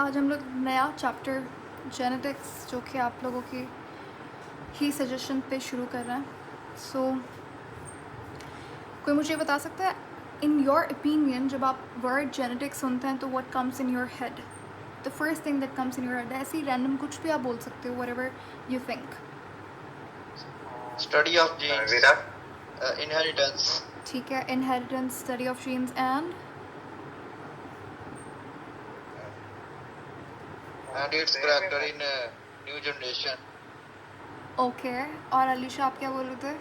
आज हम लोग नया चैप्टर जेनेटिक्स जो कि आप लोगों की ही सजेशन पे शुरू कर रहे हैं। कोई मुझे बता सकता है इन योर ओपिनियन जब आप वर्ड जेनेटिक्स सुनते हैं तो what comes in your head, the first thing that comes in your head? ऐसे ही रैंडम कुछ भी आप बोल सकते हो, whatever you think. Study of genes, inheritance. ठीक है, inheritance, study of genes and its character in new generation. Okay, और अलीशा आप क्या बोल रहे थे?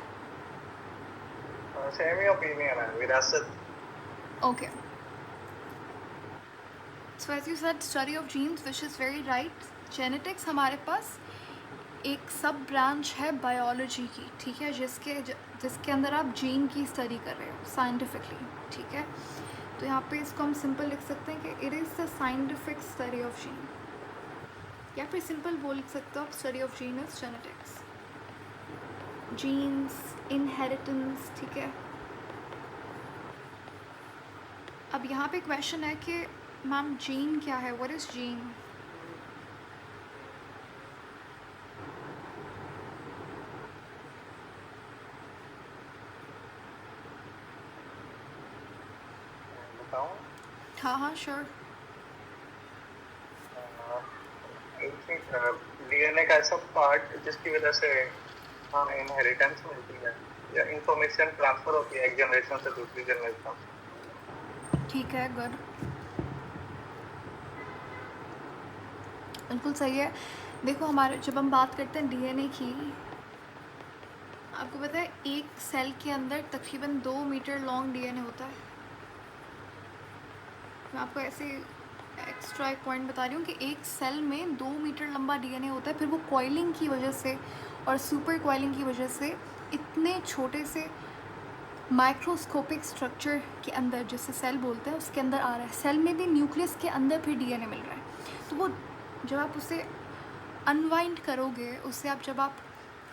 सेम ही ओपिनियन है, विरासत। Okay, so as you said study of genes, which is very right. Genetics हमारे पास एक सब ब्रांच है बायोलॉजी की, ठीक है, जिसके अंदर आप जीन की स्टडी कर रहे हो साइंटिफिकली, ठीक है। तो यहाँ पे इसको हम सिंपल लिख सकते हैं कि it is the scientific study of gene, या फिर सिंपल बोल सकते हो आप study of gene is genetics, genes, inheritance, ठीक है। अब यहाँ पे क्वेश्चन है कि मैम जीन क्या है, व्हाट इज़ जीन? बताऊं? हाँ श्योर। डीएनए का ऐसा पार्ट जिसकी वजह से हमें इनहेरिटेंस मिलती है या इंफॉर्मेशन ट्रांसफर होती है एक जनरेशन से दूसरी जनरेशन। ठीक है, गुड, बिल्कुल सही है। देखो हमारे जब हम बात करते हैं डीएनए की, आपको पता है एक सेल के अंदर तकरीबन 2 मीटर लॉन्ग डीएनए होता है। मैं आपको ऐसे एक्स्ट्रा एक पॉइंट बता रही हूँ कि एक सेल में 2 मीटर लंबा डीएनए होता है, फिर वो कॉइलिंग की वजह से और सुपर कॉइलिंग की वजह से इतने छोटे से माइक्रोस्कोपिक स्ट्रक्चर के अंदर, जिसे सेल बोलते हैं, उसके अंदर आ रहा है। सेल में भी न्यूक्लियस के अंदर फिर डीएनए मिल रहा है। तो वो जब आप उसे अनवाइंड करोगे, उससे आप जब आप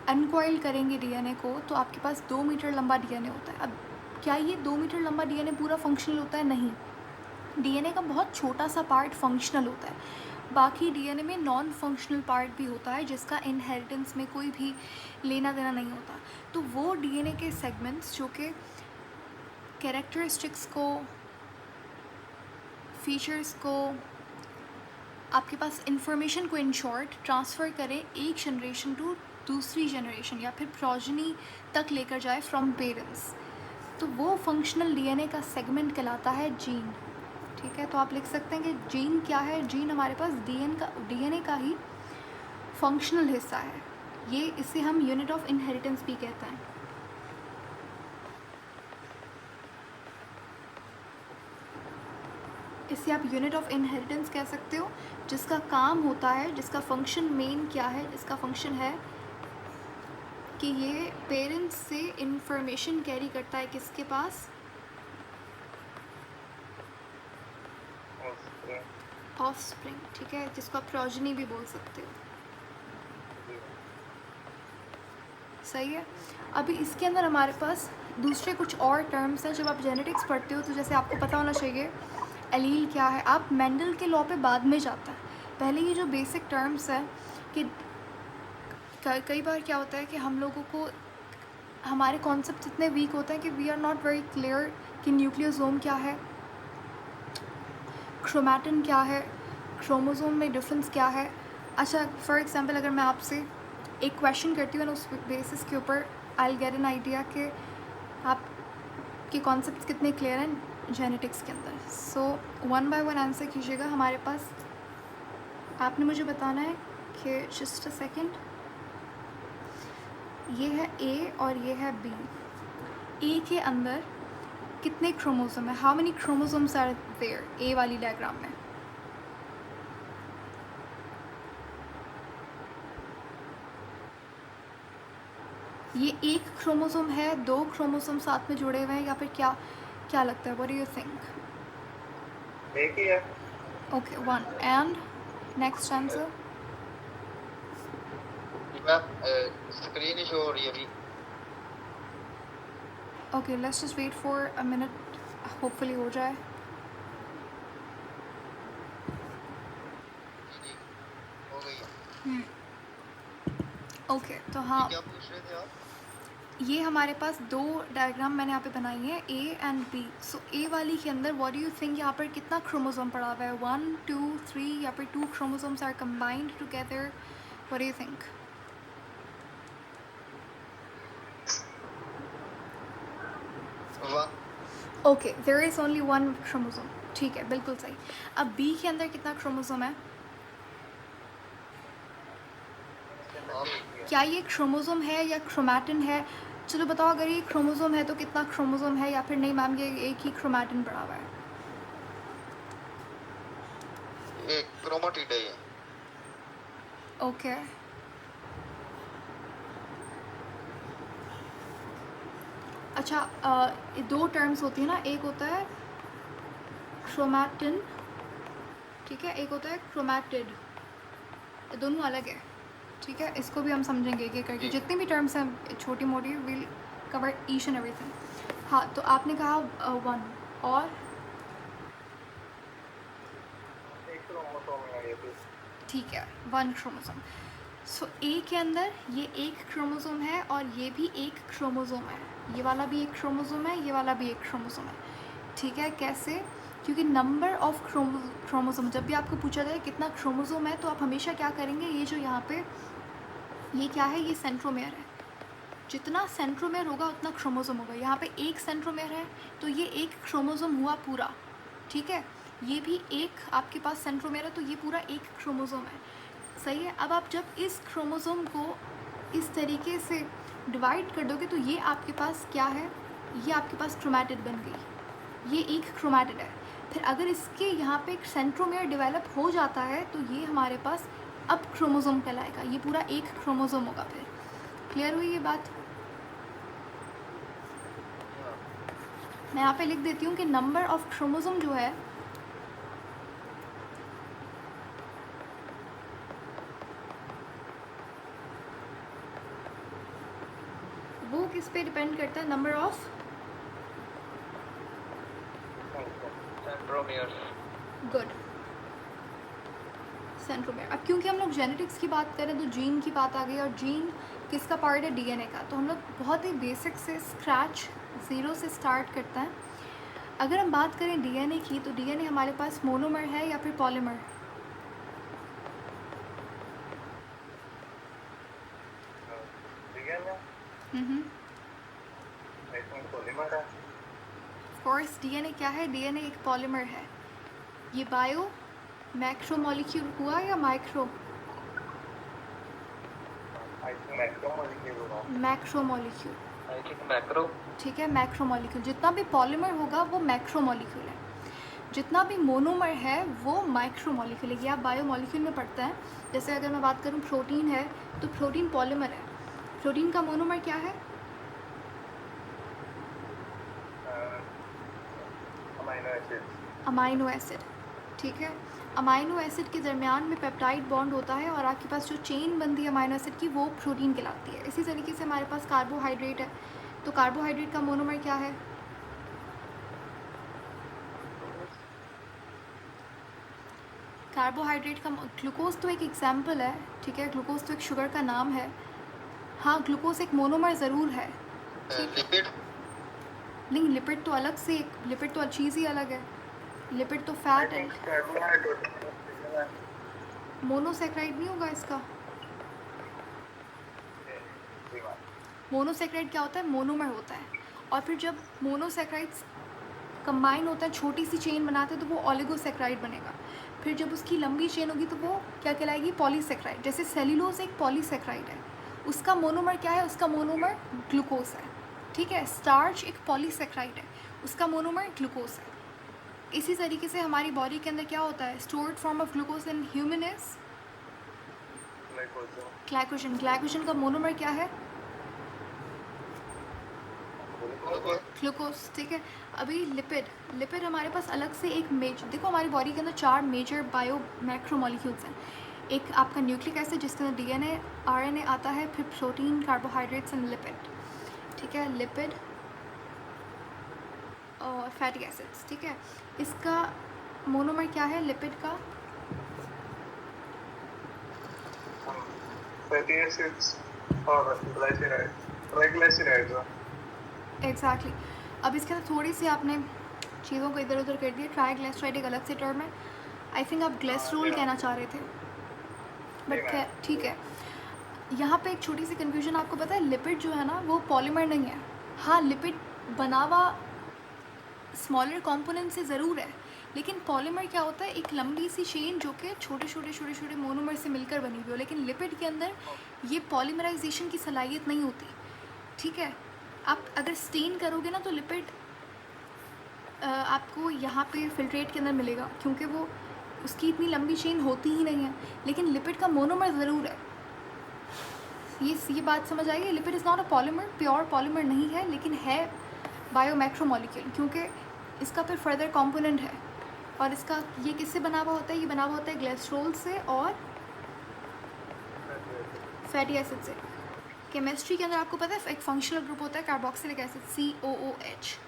अनकॉइल करेंगे डीएनए को, तो आपके पास 2 मीटर लंबा डीएनए होता है। अब क्या ये 2 मीटर लंबा डीएनए पूरा फंक्शनल होता है? नहीं, डीएनए का बहुत छोटा सा पार्ट फंक्शनल होता है। बाकी डीएनए में नॉन फंक्शनल पार्ट भी होता है जिसका इनहेरिटेंस में कोई भी लेना देना नहीं होता। तो वो डीएनए के सेगमेंट्स जो कि कैरेक्टरिस्टिक्स को, फीचर्स को, आपके पास इंफॉर्मेशन को इन शॉर्ट ट्रांसफ़र करें एक जनरेशन टू दूसरी जनरेशन, या फिर प्रोजेनी तक लेकर जाए फ्रॉम पेरेंट्स, तो वो फंक्शनल डीएनए का सेगमेंट कहलाता है जीन, ठीक है। तो आप लिख सकते हैं कि जीन क्या है? जीन हमारे पास डीएनए का ही फंक्शनल हिस्सा है। ये इसे हम यूनिट ऑफ इनहेरिटेंस भी कहते हैं। इसे आप यूनिट ऑफ इनहेरिटेंस कह सकते हो, जिसका काम होता है, जिसका फंक्शन मेन क्या है, जिसका फंक्शन है कि ये पेरेंट्स से इंफॉर्मेशन कैरी करता है किसके पास? ऑफस्प्रिंग, ठीक है, जिसको आप प्रोजेनी भी बोल सकते हो, सही है। अभी इसके अंदर हमारे पास दूसरे कुछ और टर्म्स हैं। जब आप जेनेटिक्स पढ़ते हो तो जैसे आपको पता होना चाहिए एलील क्या है। आप मेंडल के लॉ पे बाद में जाता है, पहले ये जो बेसिक टर्म्स है कि कई बार क्या होता है कि हम लोगों को हमारे कॉन्सेप्ट इतने वीक होते हैं कि we are not very clear कि न्यूक्लियोसोम क्या है, क्रोमैटिन क्या है, क्रोमोसोम में डिफरेंस क्या है। अच्छा, फॉर एग्जांपल अगर मैं आपसे एक क्वेश्चन करती हूँ ना, उस बेसिस के ऊपर I will get an idea कि आपके कॉन्सेप्ट्स कितने क्लियर हैं जेनेटिक्स के अंदर। So one by one answer कीजिएगा। हमारे पास आपने मुझे बताना है कि जस्ट अ सेकेंड, ये है ए और ये है बी। ए के अंदर कितने क्रोमोसोम है? How many chromosomes are there A वाली डायग्राम में? ये एक क्रोमोसोम है, 2 क्रोमोसोम साथ में जुड़े हुए हैं, या फिर क्या क्या लगता है? What do you think? एक ही है। Okay, 1 and next answer. Screen show हो रही है अभी। Okay, let's just wait for a minute, hopefully हो जाए। हो गई है। ओके तो हाँ, क्या पूछ रहे थे आप? ये हमारे पास दो डायग्राम मैंने यहाँ पे बनाई है, ए एंड बी। सो ए वाली के अंदर व्हाट डू यू थिंक यहाँ पर कितना क्रोमोसोम पड़ा हुआ है? 1 2 3 या फिर 2 chromosomes are combined together, what do you think? One. Okay, there is only 1 chromosome. ठीक है, बिल्कुल सही। अब बी के अंदर कितना क्रोमोसोम है? क्या ये क्रोमोसोम है या क्रोमैटिन है? चलो बताओ, अगर ये क्रोमोसोम है तो कितना क्रोमोसोम है, या फिर नहीं मैम ये एक ही क्रोमैटिन पड़ा हुआ है? एक क्रोमेटिड है ये। ओके अच्छा, ये दो टर्म्स होती है ना, एक होता है क्रोमैटिन, ठीक है, एक होता है क्रोमैटिड। ये दोनों अलग है, ठीक है। इसको भी हम समझेंगे एक एक करके, जितनी भी टर्म्स हैं छोटी मोटी, will cover each and everything. हाँ, तो आपने कहा 1 और एक क्रोमोसोम है ये भी। ठीक है, 1 क्रोमोसोम। सो ए के अंदर ये एक क्रोमोसोम है और ये भी एक क्रोमोसोम है, ये वाला भी एक क्रोमोसोम है, ये वाला भी एक क्रोमोसोम है, ठीक है। कैसे? क्योंकि नंबर ऑफ क्रोमोसोम, जब भी आपको पूछा जाए कितना क्रोमोसोम है, तो आप हमेशा क्या करेंगे, ये जो यहाँ पे ये क्या है, ये सेंट्रोमेयर है। जितना सेंट्रोमेयर होगा उतना क्रोमोसोम होगा। यहाँ पे एक सेंट्रोमेयर है तो ये एक क्रोमोसोम हुआ पूरा, ठीक है। ये भी एक आपके पास सेंट्रोमेयर है तो ये पूरा एक क्रोमोसोम है, सही है। अब आप जब इस क्रोमोसोम को इस तरीके से डिवाइड कर दोगे तो ये आपके पास क्या है, ये आपके पास क्रोमैटिड बन गई, ये एक क्रोमैटिड है। फिर अगर इसके यहाँ पे एक सेंट्रोमेयर डेवलप हो जाता है तो ये हमारे पास अब क्रोमोसोम कहलाएगा, ये पूरा एक क्रोमोसोम होगा। फिर क्लियर हुई ये बात? मैं यहाँ पे लिख देती हूँ कि नंबर ऑफ क्रोमोसोम जो है वो किस पे डिपेंड करता है? Number of centromeres. Good, centromere. अब क्योंकि हम लोग जेनेटिक्स की बात करें तो जीन की बात आ गई, और जीन किसका पार्ट है? डीएनए का। तो हम लोग बहुत ही बेसिक से स्क्रैच ज़ीरो से स्टार्ट करते हैं। अगर हम बात करें डीएनए की, तो डीएनए हमारे पास मोनोमर है या फिर पॉलीमर? कोर्स डीएनए क्या है? डीएनए एक पॉलीमर है। ये बायो मैक्रो मॉलिक्यूल हुआ या micro? Macro molecule, I think macro. ठीक है, मैक्रो मॉलिक्यूल। जितना भी पॉलीमर होगा वो मैक्रो मॉलिक्यूल है, जितना भी मोनोमर है वो माइक्रो मॉलिक्यूल है। ये आप बायो मॉलिक्यूल में पढ़ते हैं। जैसे अगर मैं बात करूँ प्रोटीन है तो प्रोटीन पॉलीमर है। प्रोटीन का मोनोमर क्या है? अमाइनो एसिड, ठीक है। अमाइनो एसिड के दरमियान में पेप्टाइड बॉन्ड होता है और आपके पास जो चेन बनती है अमाइनो एसिड की, वो प्रोटीन कहलाती है। इसी तरीके से हमारे पास कार्बोहाइड्रेट है, तो कार्बोहाइड्रेट का मोनोमर क्या है? कार्बोहाइड्रेट का ग्लूकोज तो एक एग्जाम्पल है, ठीक है, ग्लूकोज तो एक शुगर का नाम है। हाँ, ग्लूकोज एक मोनोमर ज़रूर है, लिपिड। नहीं, लिपिड तो अलग से, लिपिड तो चीज़ ही अलग है। लिपिड तो फैट है, मोनोसेक्राइड नहीं होगा इसका। मोनोसेक्राइड क्या होता है? मोनोमर होता है। और फिर जब मोनोसेक्राइड्स कंबाइन होता है, छोटी सी चेन बनाते हैं, तो वो ओलिगोसेक्राइड बनेगा। फिर जब उसकी लंबी चेन होगी तो वो क्या कहलाएगी? पॉलीसेक्राइड। जैसे सेल्यूलोज एक पॉलीसेक्राइड है, उसका मोनोमर क्या है? उसका मोनोमर ग्लूकोज है, ठीक है। स्टार्च एक पॉलीसेक्राइड है, उसका मोनोमर ग्लूकोज है। इसी तरीके से हमारी बॉडी के अंदर क्या होता है? Stored form of glucose in human is glycogen. Glycogen का मोनोमर क्या है? ग्लूकोज, ठीक है। अभी लिपिड हमारे पास अलग से एक मेजर, देखो हमारी बॉडी के अंदर 4 मेजर बायो मैक्रो मॉलिक्यूल्स हैं। एक आपका न्यूक्लिक एसिड जिसके अंदर डीएनए आरएनए आता है, फिर प्रोटीन, कार्बोहाइड्रेट्स एंड लिपिड, ठीक है। लिपिड और फैटी एसिड्स, ठीक है। इसका मोनोमर क्या है लिपिड का? fatty acids और glycerides, triglycerides. एग्जैक्टली अब इसके अंदर थोड़ी सी आपने चीज़ों को इधर उधर कर दिया। ट्राइग्लिसराइड एक अलग से टर्म है। आई थिंक आप ग्लिसरॉल कहना चाह रहे थे, बट खैर ठीक है। यहाँ पे एक छोटी सी कन्फ्यूजन आपको पता है, लिपिड जो है ना वो पॉलीमर नहीं है। हाँ, लिपिड बना हुआ स्मॉलर कंपोनेंट से ज़रूर है, लेकिन पॉलीमर क्या होता है, एक लंबी सी चेन जो कि छोटे छोटे छोटे छोटे मोनोमर से मिलकर बनी हुई हो। लेकिन लिपिड के अंदर ये पॉलीमराइजेशन की सलाहियत नहीं होती, ठीक है। आप अगर स्टेन करोगे ना तो लिपिड आपको यहाँ पे फिल्ट्रेट के अंदर मिलेगा, क्योंकि वो उसकी इतनी लंबी चेन होती ही नहीं है। लेकिन लिपिड का मोनोमर ज़रूर है। ये बात समझ आई है। Lipid is not a polymer, pure polymer नहीं है, लेकिन है बायोमैक्रोमोलिक्यूल, क्योंकि इसका फिर फर्दर कंपोनेंट है। और इसका ये किससे बना हुआ होता है, ये बना हुआ होता है ग्लिसरॉल से और फैटी एसिड से। केमिस्ट्री के अंदर आपको पता है एक फंक्शनल ग्रुप होता है कार्बोक्सिलिक एसिड, COOH।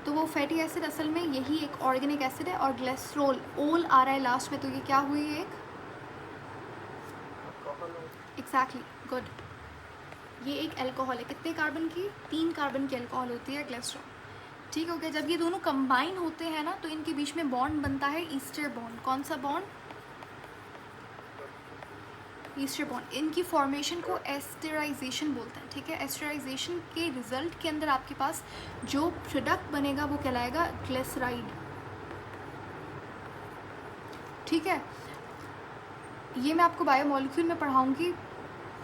तो वो फैटी एसिड असल में यही एक ऑर्गेनिक एसिड है। और ग्लिसरॉल ओल आ रहा है लास्ट में, तो ये क्या हुई एक एग्जैक्टली गुड, ये एक अल्कोहल है। कितने कार्बन की, 3 कार्बन की अल्कोहल होती है ग्लिसरॉल, ठीक हो गया। जब ये दोनों कंबाइन होते हैं ना तो इनके बीच में बॉन्ड बनता है ईस्टर बॉन्ड। कौन सा बॉन्ड, ईस्टर बॉन्ड। इनकी फॉर्मेशन को एस्टराइजेशन बोलते हैं, ठीक है। एस्टराइजेशन के रिजल्ट के अंदर आपके पास जो प्रोडक्ट बनेगा वो कहलाएगा ग्लिसराइड, ठीक है। ये मैं आपको बायोमोलिक्यूल में पढ़ाऊंगी।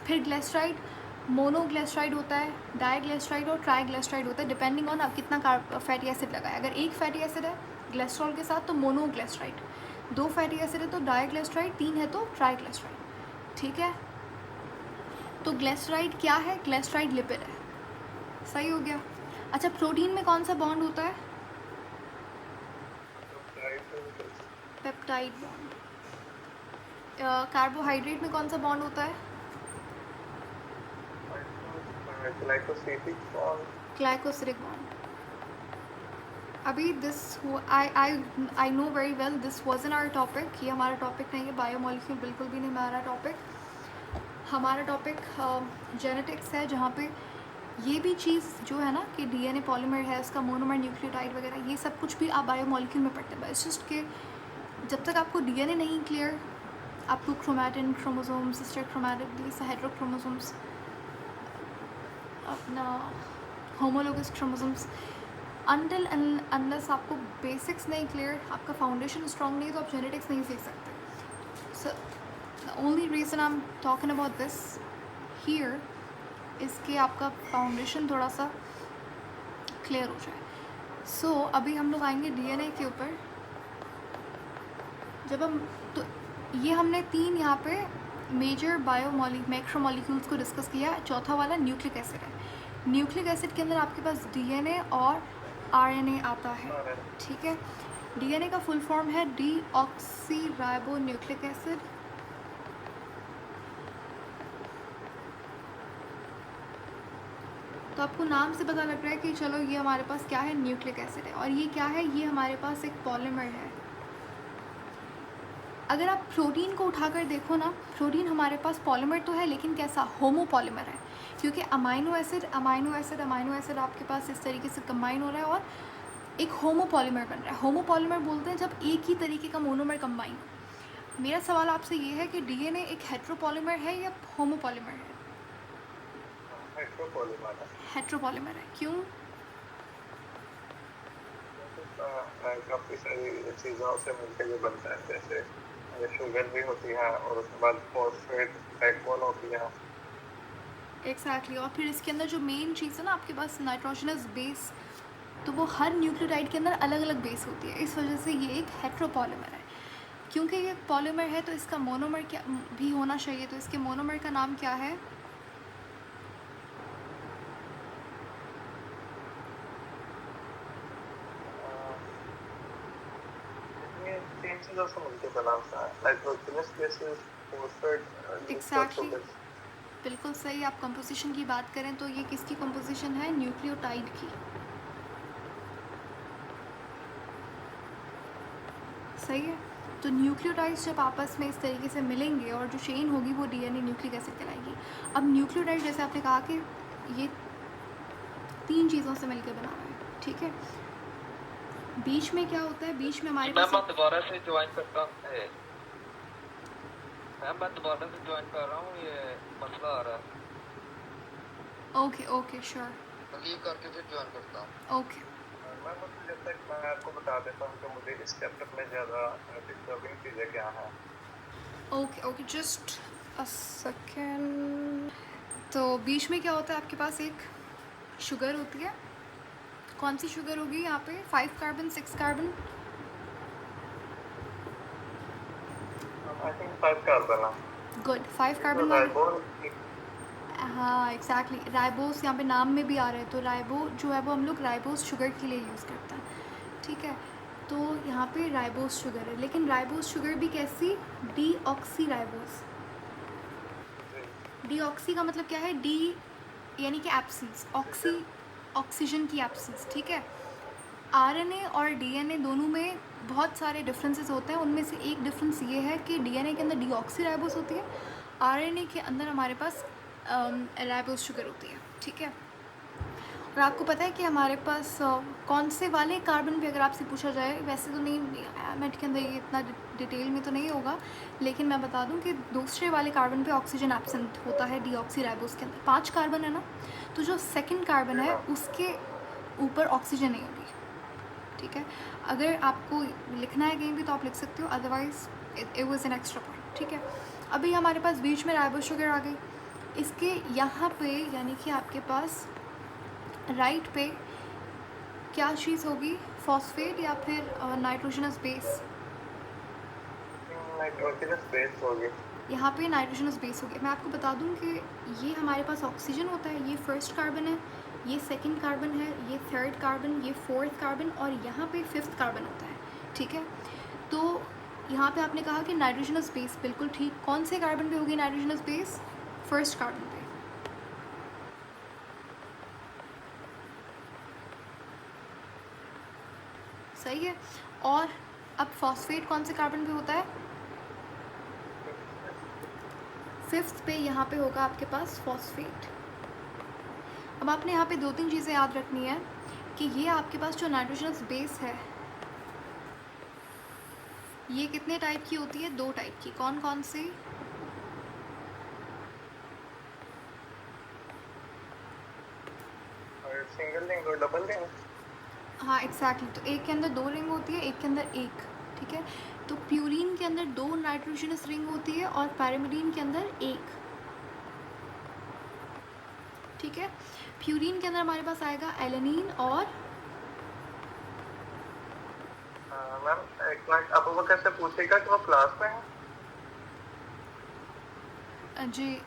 फिर ग्लिसराइड मोनोग्लिसराइड होता है, डाइग्लिसराइड और ट्राइग्लिसराइड होता है, डिपेंडिंग ऑन आप कितना फैटी एसिड लगाए। अगर एक फैटी एसिड है ग्लिसरॉल के साथ तो मोनोग्लिसराइड, 2 फैटी एसिड है तो डाइग्लिसराइड, 3 है तो ट्राइग्लिसराइड, ठीक है। तो ग्लिसराइड क्या है, ग्लिसराइड लिपिड है, सही हो गया। अच्छा, प्रोटीन में कौन सा बॉन्ड होता है, पेप्टाइड बॉन्ड। कार्बोहाइड्रेट में कौन सा बॉन्ड होता है, ग्लाइकोसिलिक बॉन्ड। अभी this I know very well this was in our topic, ये हमारा टॉपिक नहीं है। बायोमोलिक्यूल बिल्कुल भी नहीं हमारा टॉपिक। हमारा टॉपिक जेनेटिक्स है, जहाँ पे ये भी चीज़ जो है ना कि DNA पॉलीमर है, उसका मोनोमर, न्यूक्लियोटाइड वगैरह, ये सब कुछ भी आप बायोमोलिक्यूल में पढ़ते हैं। इट्स जस्ट कि जब तक आपको DNA नहीं क्लियर, आपको क्रोमैटिन, क्रोमोसोम, सिस्टर क्रोमैटिड, हेटेरोक्रोमोसोम्स, अपना होमोलोगस क्रोमोसोम्स, अनटिल अनलेस आपको बेसिक्स नहीं क्लियर, आपका फाउंडेशन स्ट्रॉन्ग नहीं, तो आप जेनेटिक्स नहीं सीख सकते। So the only reason I am talking about this here इसके आपका फाउंडेशन थोड़ा सा क्लियर हो जाए। सो अभी हम लोग आएंगे DNA के ऊपर। जब हम तो ये हमने 3 यहाँ पे मेजर मैक्रोमोलिक्यूल्स को डिस्कस किया। चौथा वाला न्यूक्लिक एसिड है। न्यूक्लिक एसिड के अंदर आपके पास DNA और RNA आता है, ठीक है। DNA का फुल फॉर्म है डीऑक्सीराइबोन्यूक्लिक एसिड। तो आपको नाम से पता लग रहा है कि चलो ये हमारे पास क्या है, न्यूक्लिक एसिड है। और ये क्या है, ये हमारे पास एक पॉलीमर है। अगर आप प्रोटीन को उठाकर देखो ना, प्रोटीन हमारे पास पॉलीमर तो है, लेकिन कैसा, होमोपॉलीमर है, क्योंकि अमाइनो एसिड आपके पास इस तरीके से कंबाइन हो रहा है और एक होमोपॉलीमर बन रहा है। होमोपॉलीमर बोलते हैं जब एक ही तरीके का मोनोमर कंबाइन हो। मेरा सवाल आपसे ये है कि DNA एक हेट्रोपॉलीमर है या होमोपॉलीमर है? हेट्रोपॉलीमर है। क्यों? काफी सारी चीज़ों से मिलकर ये बनता है, जैसे शुगर भी होती है और उसके बाद फॉस्फेट बैकबोन होती है। एग्जैक्टली। और फिर इसके अंदर जो मेन चीज़ है ना आपके पास नाइट्रोजनस बेस, तो वो हर न्यूक्लियोटाइड के अंदर अलग अलग बेस होती है। इस वजह से ये एक हेट्रोपॉलीमर है। क्योंकि ये पॉलीमर है तो इसका मोनोमर क्या भी होना चाहिए। तो इसके मोनोमर का नाम क्या है? तीन चीज़ों से मिलकर बना होता है, नाइट्रोजनस बेसिस, फॉस्फेट। एग्जैक्टली, बिल्कुल सही। आप कंपोजिशन की बात करें तो ये किसकी कंपोजिशन है? न्यूक्लियोटाइड की। सही है। तो न्यूक्लियोटाइड्स जब आपस में इस तरीके से मिलेंगे और जो चेन होगी वो डीएनए न्यूक्लिक एसिड कहलाएगी। अब न्यूक्लियोटाइड जैसे आपने कहा कि ये 3 चीज़ों से मिलकर बना हुआ है, ठीक है। बीच में क्या होता है, बीच में हमारे पास मैं दोबारा से ज्वाइन करता हूँ। मैं दोबारा से ज्वाइन कर रहा हूँ, ये मसला आ रहा है। ओके श्योर, लीव करके फिर ज्वाइन करता हूँ। ओके। मैं मुझे जब तक मैं आपको बता देता हूँ कि मुझे इस चैप्टर में ज़्यादा डिस्टर्बिंग चीज़ें क्या हैं। Okay just a second. तो बीच में क्या होता है, आपके पास एक शुगर होती है। कौन सी शुगर होगी यहाँ पे, 5 carbon 6 carbon? I think 5 carbon है। गुड, 5 कार्बन वाली। हाँ एग्जैक्टली, राइबोस यहाँ पे नाम में भी आ रहा है। तो राइबो जो है वो हम लोग राइबोस शुगर के लिए यूज़ करते हैं, ठीक है। तो यहाँ पे राइबोस शुगर है, लेकिन राइबोस शुगर भी कैसी, डीऑक्सी राइबोस। डीऑक्सी का मतलब क्या है, डी यानी कि एब्सेंस, ऑक्सी ऑक्सीजन की एब्सेंस, ठीक है। आरएनए और डीएनए दोनों में बहुत सारे डिफरेंसेस होते हैं। उनमें से एक डिफरेंस ये है कि डीएनए के अंदर डीऑक्सी राइबोस होती है, आरएनए के अंदर हमारे पास राइबोस शुगर होती है, ठीक है। और आपको पता है कि हमारे पास कौन से वाले कार्बन पे अगर आपसे पूछा जाए, वैसे तो नहीं मेट के अंदर ये इतना डिटेल में तो नहीं होगा, लेकिन मैं बता दूं कि दूसरे वाले कार्बन पे ऑक्सीजन एब्सेंट होता है डीऑक्सी राइबोस के अंदर। 5 कार्बन है ना, तो जो सेकंड कार्बन है उसके ऊपर ऑक्सीजन नहीं होगी, ठीक है। अगर आपको लिखना है कहीं भी तो आप लिख सकते हो, otherwise it was an extra point, ठीक है। अभी हमारे पास बीच में राइबोस शुगर आ गई। इसके यहाँ पे यानी कि आपके पास राइट पे क्या चीज़ होगी, फॉस्फेट या फिर नाइट्रोजनस बेस? नाइट्रोजनस बेस होगी। यहाँ पे नाइट्रोजनस बेस होगी। मैं आपको बता दूँ कि ये हमारे पास ऑक्सीजन होता है, ये फर्स्ट कार्बन है, ये सेकंड कार्बन है, ये थर्ड कार्बन, ये फोर्थ कार्बन और यहाँ पे 5th कार्बन होता है, ठीक है। तो यहाँ पे आपने कहा कि नाइट्रोजनस बेस, बिल्कुल ठीक। कौन से कार्बन पे होगी नाइट्रोजनस बेस, फर्स्ट कार्बन पे। सही है। और अब फॉस्फेट कौन से कार्बन पे होता है, 5th पे यहाँ पे होगा आपके पास फॉस्फेट। अब आपने यहाँ पे 2-3 चीज़ें याद रखनी है कि ये आपके पास जो नाइट्रोजनस बेस है ये कितने टाइप की होती है, 2 टाइप की। कौन कौन सी, सिंगल रिंग और डबल रिंग। हाँ एग्जैक्टली। तो एक के अंदर 2 रिंग होती है, एक के अंदर 1, ठीक है। तो प्यूरिन के अंदर 2 नाइट्रोजनस रिंग होती है और पैरामिडीन के अंदर 1, ठीक है। प्यूरिन के अंदर हमारे पास आएगा एलेनिन और मैम एक मिनट, अब वो कैसे पूछेगा कि वो क्लास में है? जी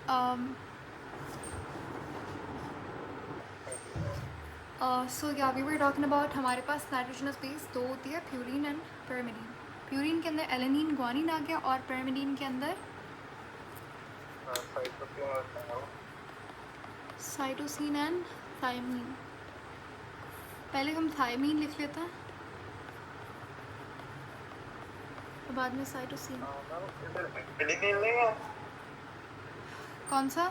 सो या वी वर टॉकिंग अबाउट, हमारे पास नाइट्रोजनस बेस 2 होती है, प्यूरिन एंड पैरामिडीन। प्यूरिन के अंदर एलेनिन ग्वानिन आ गया और पैरामिडीन के अंदर साइटोसिन एंड थायमीन। पहले हम थायमीन लिख लेते हैं, बाद में साइटोसिन। एडेनिन नहीं है? कौन सा?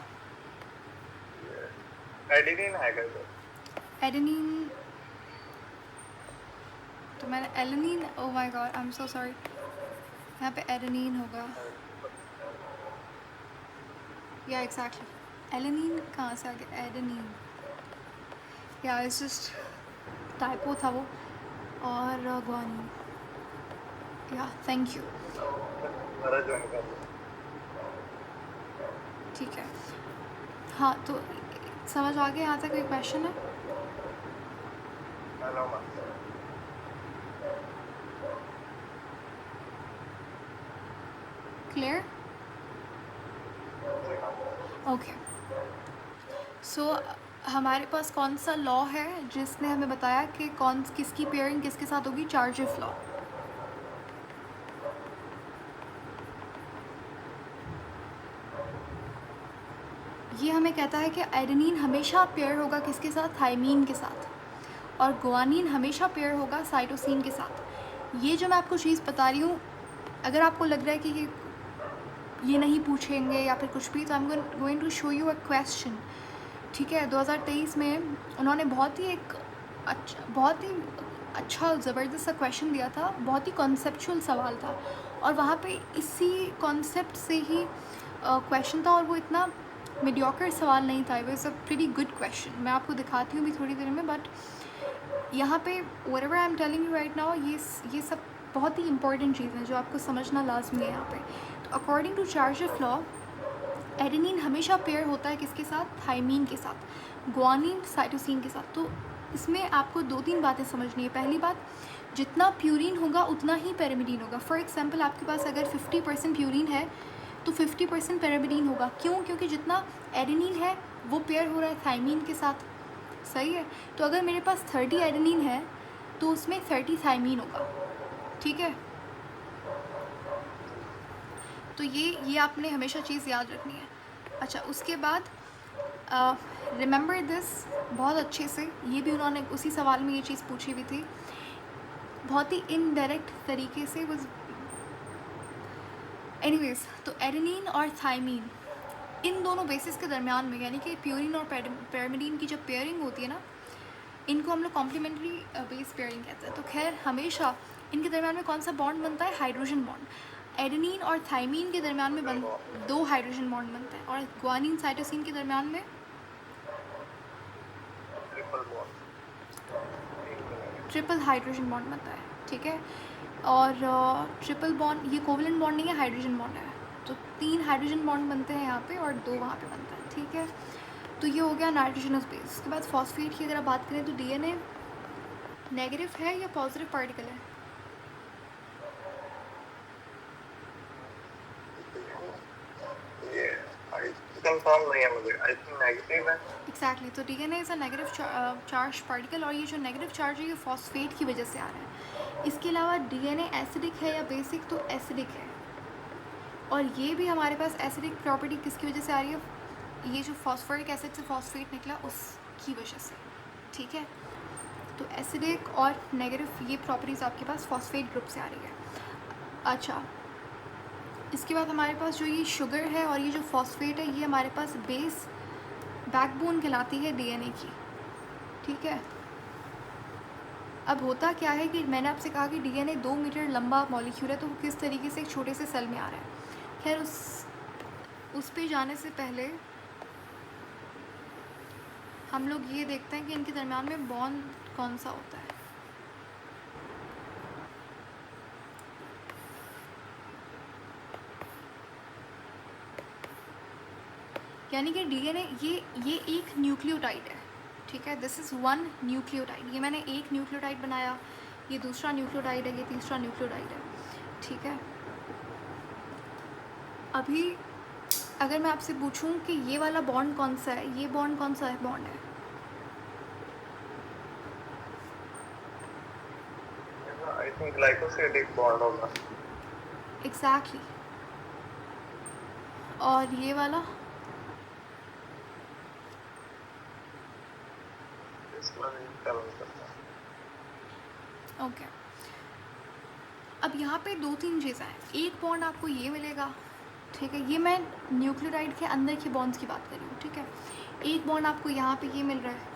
एडेनिन है क्या? एडेनिन, तो मैंने alanine, oh my God I am so sorry, यहाँ पे एडेनिन होगा या एग्जैक्टली। एलेनिन कहाँ से आ गया, एडेनिन, या इट्स जस्ट टाइपो था वो। और ग्वानिन, या थैंक यू, ठीक है। हाँ तो समझ आ गया, यहाँ तक कोई क्वेश्चन है? Clear, okay. सो हमारे पास कौन सा लॉ है जिसने हमें बताया कि कौन किसकी पेयरिंग किसके साथ होगी, चार्जेस लॉ। ये हमें कहता है कि एडेनिन हमेशा पेयर होगा किसके साथ, थायमीन के साथ, और ग्वानिन हमेशा पेयर होगा साइटोसिन के साथ। ये जो मैं आपको चीज़ बता रही हूँ अगर आपको लग रहा है कि ये नहीं पूछेंगे या फिर कुछ भी, तो I am going to show you a question. ठीक है, 2023 में उन्होंने बहुत ही अच्छा ज़बरदस्त सा क्वेश्चन दिया था, बहुत ही कॉन्सेप्चुअल सवाल था, और वहाँ पे इसी कॉन्सेप्ट से ही क्वेश्चन था, और वो इतना मीडियोकर सवाल नहीं था, it was a pretty good question. मैं आपको दिखाती हूँ भी थोड़ी देर में, बट यहाँ पे whatever I am telling you right now, ये सब बहुत ही इंपॉर्टेंट चीज़ है जो आपको समझना लाजमी है यहाँ पे। तो अकॉर्डिंग टू चार्जफ लॉ, एडेनिन हमेशा पेयर होता है किसके साथ? थाइमीन के साथ, ग्वानिन साइटोसिन के साथ। तो इसमें आपको 2-3 बातें समझनी है। पहली बात, जितना प्यूरिन होगा उतना ही पैरामिडीन होगा। फॉर एग्जांपल आपके पास अगर 50% प्यूरिन है तो 50% पैरामिडीन होगा। क्यों? क्योंकि जितना एडेनिन है वो पेयर हो रहा है थाइमीन के साथ, सही है। तो अगर मेरे पास 30 एडेनिन है तो उसमें 30 थाइमीन होगा, ठीक है। तो ये आपने हमेशा चीज़ याद रखनी है। अच्छा, उसके बाद रिमेंबर दिस बहुत अच्छे से, ये भी उन्होंने उसी सवाल में ये चीज़ पूछी हुई थी, बहुत ही इनडायरेक्ट तरीके से। वो एनीवेज, तो एडेनिन और थाइमीन, इन दोनों बेसिस के दरमियान में, यानी कि प्यूरिन और पैरामिडीन की जब पेयरिंग होती है ना, इनको हम लोग कॉम्प्लीमेंट्री बेस पेयरिंग कहते हैं। तो खैर, हमेशा इनके दरमियान में कौन सा बॉन्ड बनता है? Hydrogen bond. एडेनिन और थाइमीन के दरमियान में 2 हाइड्रोजन बॉन्ड बनते हैं, और ग्वानिन साइटोसिन के दरमियान में ट्रिपल हाइड्रोजन बॉन्ड बनता है, ठीक है। और ट्रिपल बॉन्ड, ये कोवलेंट बॉन्ड नहीं है, हाइड्रोजन बॉन्ड है। तो 3 हाइड्रोजन बॉन्ड बनते हैं यहाँ पे और 2 वहाँ पे बनता है, ठीक है। तो ये हो गया नाइट्रोजनस बेस। उसके बाद फॉस्फेट की अगर आप बात करें तो डीएनए नेगेटिव है या पॉजिटिव पार्टिकल है? कंफर्म नहीं है मुझे, आई थिंक नेगेटिव है। एग्जैक्टली, तो DNA is a negative charge particle, और ये जो नेगेटिव चार्ज है ये फॉस्फेट की वजह से आ रहा है। इसके अलावा डीएनए एसिडिक है या बेसिक? तो एसिडिक है, और ये भी हमारे पास एसिडिक प्रॉपर्टी किसकी वजह से आ रही है? ये जो फॉस्फोरिक एसिड से फॉस्फेट निकला उसकी वजह से, ठीक है। तो एसिडिक और नेगेटिव ये प्रॉपर्टीज़ आपके पास फॉस्फेट ग्रुप से आ रही है। अच्छा, इसके बाद हमारे पास जो ये शुगर है और ये जो फॉस्फेट है, ये हमारे पास बेस बैकबोन कहलाती है डीएनए की, ठीक है। अब होता क्या है कि मैंने आपसे कहा कि डीएनए 2 मीटर लंबा मॉलिक्यूल है, तो वो किस तरीके से एक छोटे से सेल में आ रहा है। खैर, उस पे जाने से पहले हम लोग ये देखते हैं कि इनके दरम्यान में बॉन्ड कौन सा होता है। यानी कि डीएनए ये एक न्यूक्लियोटाइड है, ठीक है। This is 1 nucleotide. ये मैंने एक न्यूक्लियोटाइड बनाया, ये दूसरा न्यूक्लियोटाइड है, ये तीसरा न्यूक्लियोटाइड है, ठीक है। अभी अगर मैं आपसे पूछूं कि ये वाला बॉन्ड कौन सा है, ये बॉन्ड कौन सा है बॉन्ड है? आई थिंक ग्लाइकोसिडिक बॉन्ड होगा। एग्जैक्टली। और ये वाला? ओके। अब यहाँ पे 2-3 चीज़ें हैं। एक बॉन्ड आपको ये मिलेगा, ठीक है। ये मैं न्यूक्लियोटाइड के अंदर के बॉन्ड्स की बात कर रही हूँ, ठीक है। एक बॉन्ड आपको यहाँ पे ये मिल रहा है,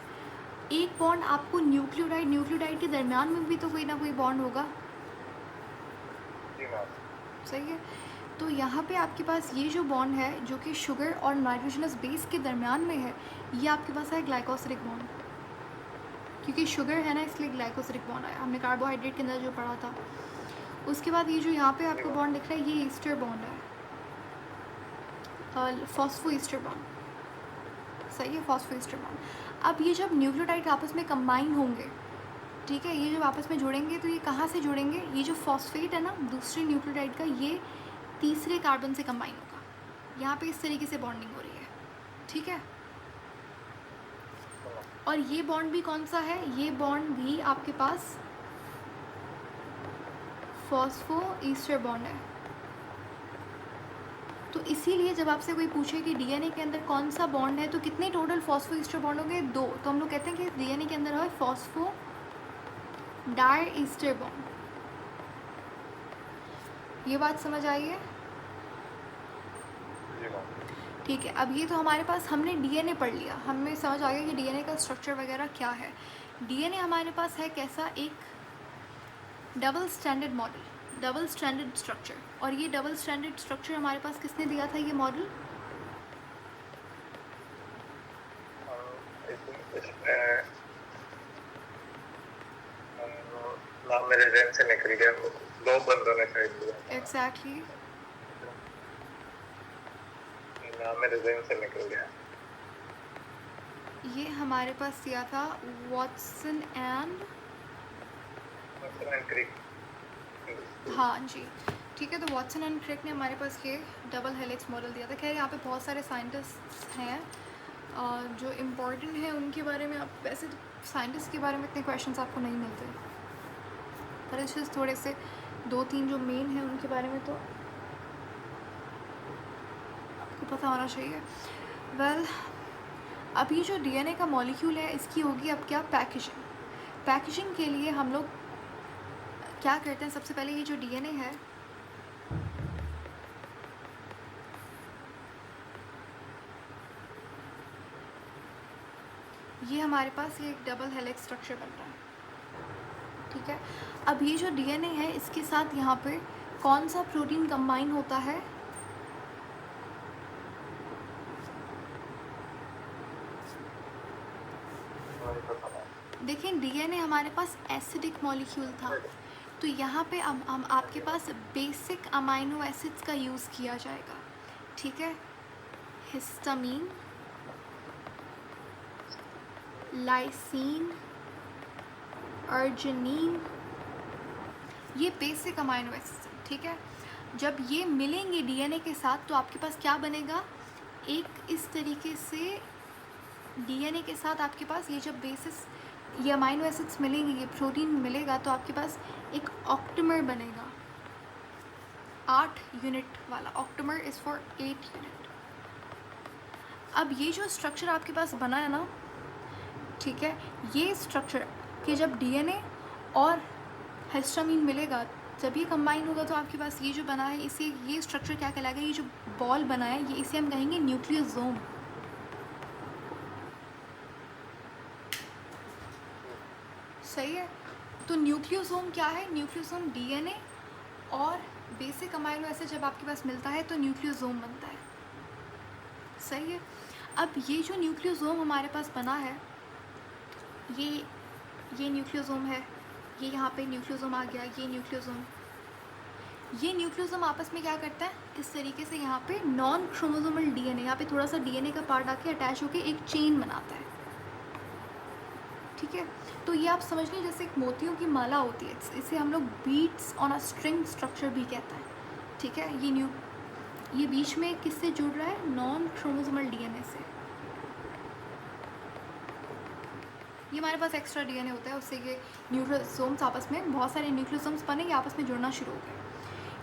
एक बॉन्ड आपको न्यूक्लियोटाइड के दरमियान में भी तो कोई ना कोई बॉन्ड होगा, सही है। तो यहाँ पे आपके पास ये जो बॉन्ड है जो कि शुगर और नाइट्रोजनस बेस के दरमियान में है, ये आपके पास है ग्लाइकोसिडिक बॉन्ड, क्योंकि शुगर है ना, इसलिए ग्लाइकोसिडिक बॉन्ड आया। हमने कार्बोहाइड्रेट के अंदर जो पढ़ा था। उसके बाद ये जो यहाँ पे आपको बॉन्ड दिख रहा है, ये ईस्टर बॉन्ड है, फॉस्फो ईस्टर बॉन्ड, सही है, फॉस्फो ईस्टर बॉन्ड। अब ये जब न्यूक्लियोटाइड आपस में कंबाइन होंगे, ठीक है, ये जब आपस में जुड़ेंगे तो ये कहाँ से जुड़ेंगे? ये जो फॉस्फेट है ना दूसरे न्यूक्लियोटाइड का, ये तीसरे कार्बन से कंबाइन होगा। यहाँ पे इस तरीके से बॉन्डिंग हो रही है, ठीक है। और ये बॉन्ड भी कौन सा है? ये बॉन्ड भी आपके पास फॉस्फो ईस्टर बॉन्ड है। तो इसीलिए जब आपसे कोई पूछे कि डीएनए के अंदर कौन सा बॉन्ड है, तो कितने टोटल फॉस्फो ईस्टर बॉन्ड होंगे? 2। तो हम लोग कहते हैं कि डीएनए के अंदर है फॉस्फो डाई ईस्टर बॉन्ड। ये बात समझ आई है? जी मैम। ठीक है, अब ये तो हमारे पास हमने डीएनए पढ़ लिया, हमें समझ आ गया कि डीएनए का स्ट्रक्चर वगैरह क्या है। डीएनए हमारे पास है कैसा, एक double standard model, double standard structure. और ये डबल स्टैंडर्ड स्ट्रक्चर हमारे पास किसने दिया था ये मॉडल? इसमें नाम मेरे जहन से निकल गया, दो बंदों ने शायद दिया। एग्जैक्टली, नाम मेरे जहन से निकल गया। ये हमारे पास दिया था वॉटसन एंड, हाँ जी, ठीक है। तो वॉटसन एंड क्रिक ने हमारे पास ये डबल हेलिक्स मॉडल दिया था। खैर यहाँ पे बहुत सारे साइंटिस्ट हैं जो इम्पोर्टेंट हैं, उनके बारे में आप वैसे तो साइंटिस्ट के बारे में इतने क्वेश्चंस आपको नहीं मिलते, पर इस थोड़े से दो तीन जो मेन हैं उनके बारे में तो आपको पता होना चाहिए। वेल, अब ये जो डीएनए का मॉलिक्यूल है इसकी होगी अब क्या, पैकेजिंग। पैकेजिंग के लिए हम लोग क्या करते हैं, सबसे पहले ये जो डीएनए है ये हमारे पास ये एक डबल हेलिक्स स्ट्रक्चर बन रहा है, ठीक है। अब ये जो डीएनए है इसके साथ यहाँ पे कौन सा प्रोटीन कंबाइन होता है, देखें डीएनए हमारे पास एसिडिक मॉलिक्यूल था, तो यहाँ पे हम आपके पास बेसिक अमाइनो एसिड्स का यूज़ किया जाएगा, ठीक है। हिस्टामीन, लाइसीन, अर्जिनिन, ये बेसिक अमाइनो एसिड्स हैं, ठीक है। जब ये मिलेंगे डीएनए के साथ तो आपके पास क्या बनेगा, एक इस तरीके से डीएनए के साथ आपके पास ये जब बेसिस ये अमाइनो एसिड्स मिलेंगे, ये प्रोटीन मिलेगा, तो आपके पास एक ऑक्टेमर बनेगा, 8 यूनिट वाला। Octamer is for 8 unit. अब ये जो स्ट्रक्चर आपके पास बना है ना, ठीक है, ये स्ट्रक्चर कि जब डीएनए और हिस्टामीन मिलेगा, जब ये कंबाइन होगा तो आपके पास ये जो बना है, इसे ये स्ट्रक्चर क्या कहलाएगा, ये जो बॉल बना है ये इसे हम कहेंगे न्यूक्लियोसोम। सही है। तो न्यूक्लियोसोम क्या है, न्यूक्लियोसोम डीएनए और बेसिक अमाइनो एसिड जब आपके पास मिलता है तो न्यूक्लियोसोम बनता है, सही है। अब ये जो न्यूक्लियोसोम हमारे पास बना है, ये न्यूक्लियोसोम है, ये यहाँ पे न्यूक्लियोसोम आ गया, ये न्यूक्लियोसोम आपस में क्या करता है, इस तरीके से यहाँ पे नॉन क्रोमोसोमल डीएनए, यहाँ पे थोड़ा सा डीएनए का पार्ट आके अटैच होके एक चेन बनाता है, ठीक है। तो ये आप समझ लीजिए जैसे एक मोतियों की माला होती है, इसे हम लोग beads on a string structure भी कहता है, ठीक है। ये बीच में किससे जुड़ रहा है, नॉन क्रोमोसोमल डीएनए से। ये हमारे पास एक्स्ट्रा डीएनए होता है, उससे ये न्यूक्लियोसोम्स आपस में, बहुत सारे न्यूक्लियोसोम्स बने, ये आपस में जुड़ना शुरू हो गए।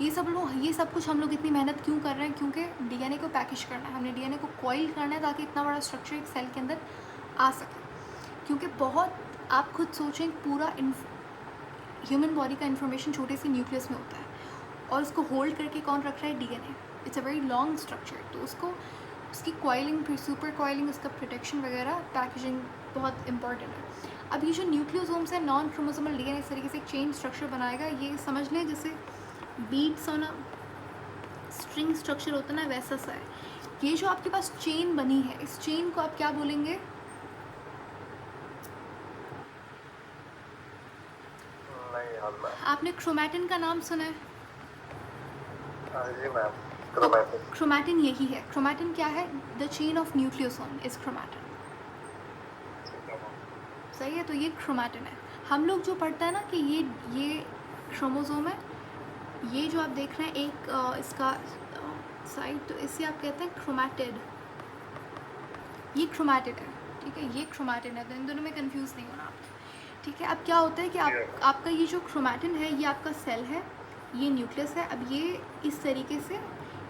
ये सब कुछ हम लोग इतनी मेहनत क्यों कर रहे हैं, क्योंकि डीएनए को पैकेज करना है, हमने डीएनए को कॉइल करना है ताकि इतना बड़ा स्ट्रक्चर एक सेल के अंदर आ सके। क्योंकि बहुत, आप खुद सोचें, पूरा ह्यूमन बॉडी का इन्फॉर्मेशन छोटे से न्यूक्लियस में होता है और उसको होल्ड करके कौन रख रहा है, DNA. It's a very long structure, तो उसकी कॉइलिंग, फिर सुपर कॉइलिंग, उसका प्रोटेक्शन वगैरह, पैकेजिंग बहुत इंपॉर्टेंट है। अब ये जो न्यूक्लियोसोम्स है, नॉन क्रोमोसोमल डीएनए इस तरीके से एक चेन स्ट्रक्चर बनाएगा, ये समझ लें जैसे beads on a string structure होता है ना, वैसा सा है। ये जो आपके पास चेन बनी है, इस चेन को आप क्या बोलेंगे, आपने क्रोमैटिन का नाम सुना है? जी मैम, क्रोमैटिन। क्रोमैटिन यही है। क्रोमैटिन क्या है, the chain of nucleosome is chromatin, सही है। तो ये क्रोमैटिन है। हम लोग जो पढ़ता है ना कि ये क्रोमोसोम है, ये जो आप देख रहे हैं एक इसका साइड, तो इसे आप कहते हैं क्रोमैटिड, ये क्रोमैटिड है, ठीक है, ये क्रोमैटिन है। तो इन दोनों में कंफ्यूज नहीं होना आप, ठीक है। अब क्या होता है कि आपका ये जो क्रोमैटिन है, ये आपका सेल है, ये न्यूक्लियस है। अब ये इस तरीके से,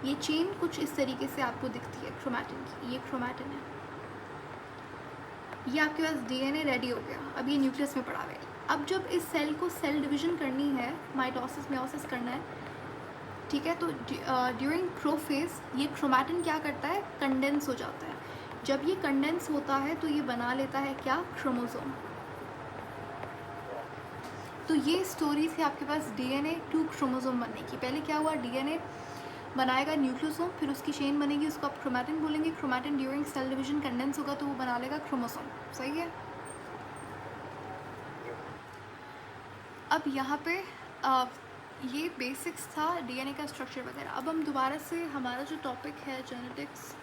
ये चेन कुछ इस तरीके से आपको दिखती है क्रोमैटिन की, ये क्रोमैटिन है। ये आपके पास डीएनए रेडी हो गया, अब ये न्यूक्लियस में पड़ा हुआ है। अब जब इस सेल को सेल डिवीज़न करनी है, माइटोसिस, मेयोसिस करना है, ठीक है। तो ड्यूरिंग प्रोफेज ये क्रोमैटिन क्या करता है, कंडेंस हो जाता है। जब ये कंडेंस होता है तो ये बना लेता है क्या, क्रोमोसोम। तो ये स्टोरी थी आपके पास डीएनए टू क्रोमोसोम बनने की। पहले क्या हुआ, डीएनए बनाएगा न्यूक्लियोसोम, फिर उसकी चेन बनेगी, उसको आप क्रोमैटिन बोलेंगे। Chromatin during cell division condense होगा तो वो बना लेगा क्रोमोसोम। सही है। अब यहाँ पे ये बेसिक्स था डीएनए का स्ट्रक्चर वगैरह। अब हम दोबारा से हमारा जो टॉपिक है जेनेटिक्स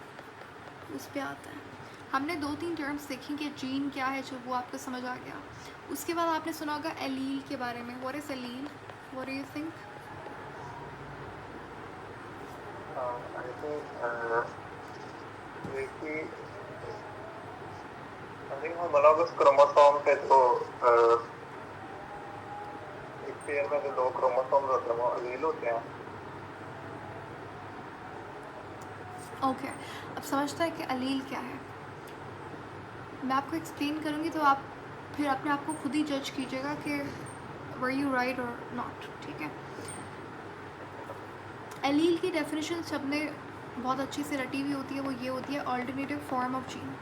उस पर आता है। हमने 2-3 टर्म्स देखी कि जीन क्या है, जो वो आपको समझ आ गया। उसके बाद आपने सुना होगा एलील के बारे में। What is allele, what do you think? I think homologous chromosome पे तो एक पेयर में जो 2 क्रोमोसोम्स होते हैं वो अलील होते हैं। ओके, अब समझता है कि अलील क्या है। मैं आपको एक्सप्लेन करूँगी तो आप फिर अपने आप को खुद ही जज कीजिएगा कि वर यू राइट और नॉट। ठीक है। एलील की डेफिनेशन सबने बहुत अच्छी से रटी हुई होती है। वो ये होती है, ऑल्टरनेटिव फॉर्म ऑफ जीन।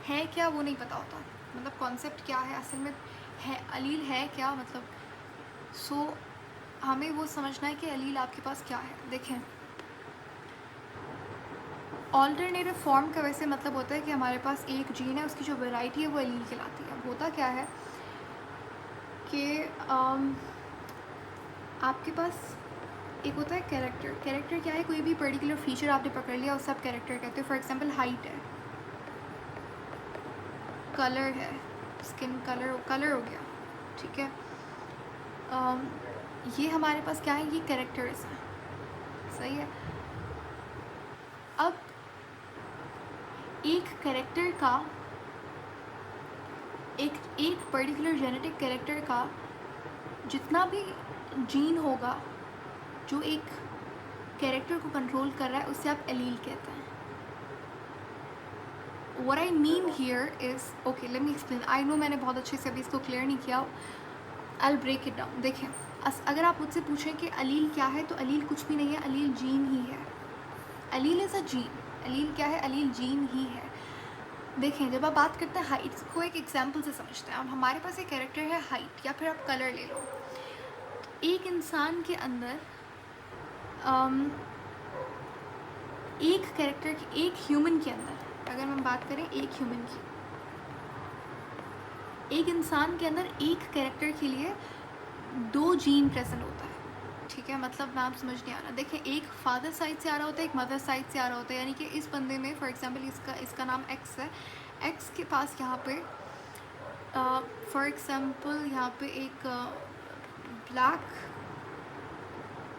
है क्या वो नहीं पता होता, मतलब कॉन्सेप्ट क्या है असल में, है अलील है क्या, मतलब सो हमें वो समझना है कि अलील आपके पास क्या है। देखें, ऑल्टरनेटिव फॉर्म का वैसे मतलब होता है कि हमारे पास एक जीन है, उसकी जो वैरायटी है वो एलील कहलाती है। होता क्या है कि आपके पास एक होता है कैरेक्टर। कैरेक्टर क्या है, कोई भी पर्टिकुलर फीचर आपने पकड़ लिया उससे आप कैरेक्टर कहते हो। फॉर एग्जांपल हाइट है, कलर है, स्किन कलर हो गया। ठीक है। ये हमारे पास क्या है, ये कैरेक्टर्स हैं। सही है। अब एक कैरेक्टर का, एक पर्टिकुलर जेनेटिक कैरेक्टर का जितना भी जीन होगा जो एक कैरेक्टर को कंट्रोल कर रहा है उसे आप एलील कहते हैं। What I mean here is, okay, let me explain. I know मैंने बहुत अच्छे से अभी इसको क्लियर नहीं किया। I'll break it down. देखें, अगर आप मुझसे पूछें कि अलील क्या है तो अलील कुछ भी नहीं है, अलील जीन ही है। अलील इज़ अ जीन। अलील क्या है, अलील जीन ही है। देखें, जब आप बात करते हैं हाइट को, एक एग्जांपल से समझते हैं। अब हमारे पास एक कैरेक्टर है हाइट, या फिर आप कलर ले लो। एक इंसान के अंदर एक कैरेक्टर की, एक ह्यूमन के अंदर अगर हम बात करें, एक ह्यूमन की, एक इंसान के अंदर एक कैरेक्टर के लिए 2 जीन प्रेजेंट होता है। ठीक है, मतलब नाम समझ नहीं आ रहा। देखें, एक फादर साइड से आ रहा होता है, एक मदर साइड से आ रहा होता है। यानी कि इस बंदे में फॉर एग्जांपल इसका नाम एक्स है। एक्स के पास यहाँ पे फॉर एग्जांपल यहाँ पे एक ब्लैक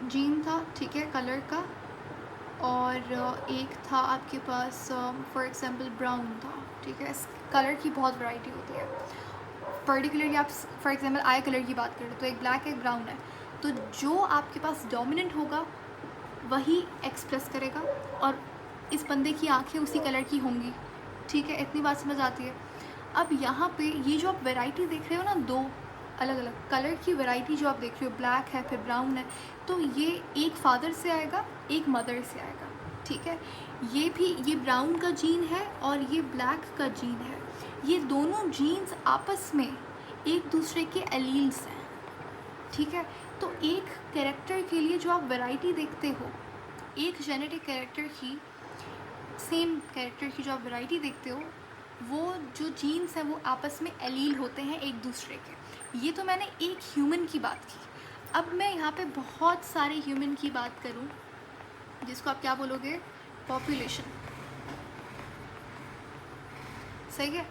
जीन था, ठीक है, कलर का, और एक था आपके पास फॉर एग्जांपल ब्राउन था। ठीक है, इस कलर की बहुत वैरायटी होती है। पर्टिकुलरली आप फॉर एग्जांपल आई कलर की बात करें तो एक ब्लैक है, एक ब्राउन है। तो जो आपके पास डोमिनेंट होगा वही एक्सप्रेस करेगा, और इस बंदे की आंखें उसी कलर की होंगी। ठीक है, इतनी बात समझ आती है। अब यहाँ पे ये जो आप वैरायटी देख रहे हो ना, 2 अलग अलग कलर की वैरायटी जो आप देख रहे हो, ब्लैक है फिर ब्राउन है, तो ये एक फादर से आएगा, एक मदर से आएगा। ठीक है, ये ब्राउन का जीन है और ये ब्लैक का जीन है। ये दोनों जीन्स आपस में एक दूसरे के एलील्स हैं। ठीक है, तो एक कैरेक्टर के लिए जो आप वैरायटी देखते हो, एक जेनेटिक कैरेक्टर की, सेम कैरेक्टर की जो आप वैरायटी देखते हो, वो जो जीन्स हैं वो आपस में एलील होते हैं एक दूसरे के। ये तो मैंने एक ह्यूमन की बात की। अब मैं यहाँ पे बहुत सारे ह्यूमन की बात करूँ, जिसको आप क्या बोलोगे, पॉपुलेशन। सही है।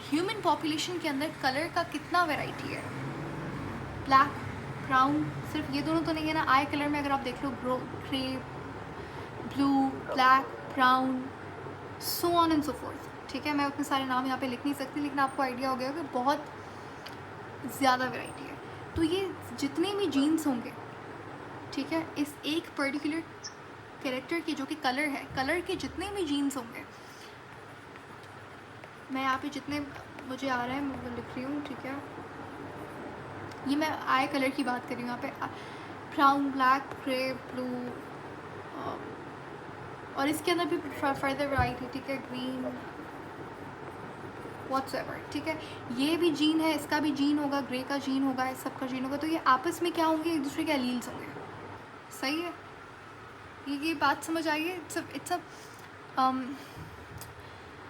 ह्यूमन पॉपुलेशन के अंदर कलर का कितना वैरायटी है, ब्लैक, ब्राउन, सिर्फ ये दोनों तो नहीं है ना। आई कलर में अगर आप देख लो, grey, blue, black, brown, so on and so forth. ठीक है, मैं उतने सारे नाम यहाँ पे लिख नहीं सकती, लेकिन आपको आइडिया हो गया कि बहुत ज़्यादा वैरायटी है। तो ये जितने भी जीन्स होंगे, ठीक है, इस एक पर्टिकुलर कैरेक्टर के जो कि कलर है, कलर के जितने भी जीन्स होंगे, मैं यहाँ पे जितने मुझे आ रहे हैं मैं वो लिख रही हूँ। ठीक है, ये मैं आई कलर की बात कर रही हूँ यहाँ पे, ब्राउन, ब्लैक, ग्रे, ब्लू, और इसके अंदर भी फर्दर वैरायटी, ठीक है, ग्रीन, व्हाट्सएवर, ठीक है। ये भी जीन है, इसका भी जीन होगा, ग्रे का जीन होगा, इस सब का जीन होगा, तो ये आपस में क्या होंगे, एक दूसरे के एलील्स होंगे। सही है, ये बात समझ आई है। It's a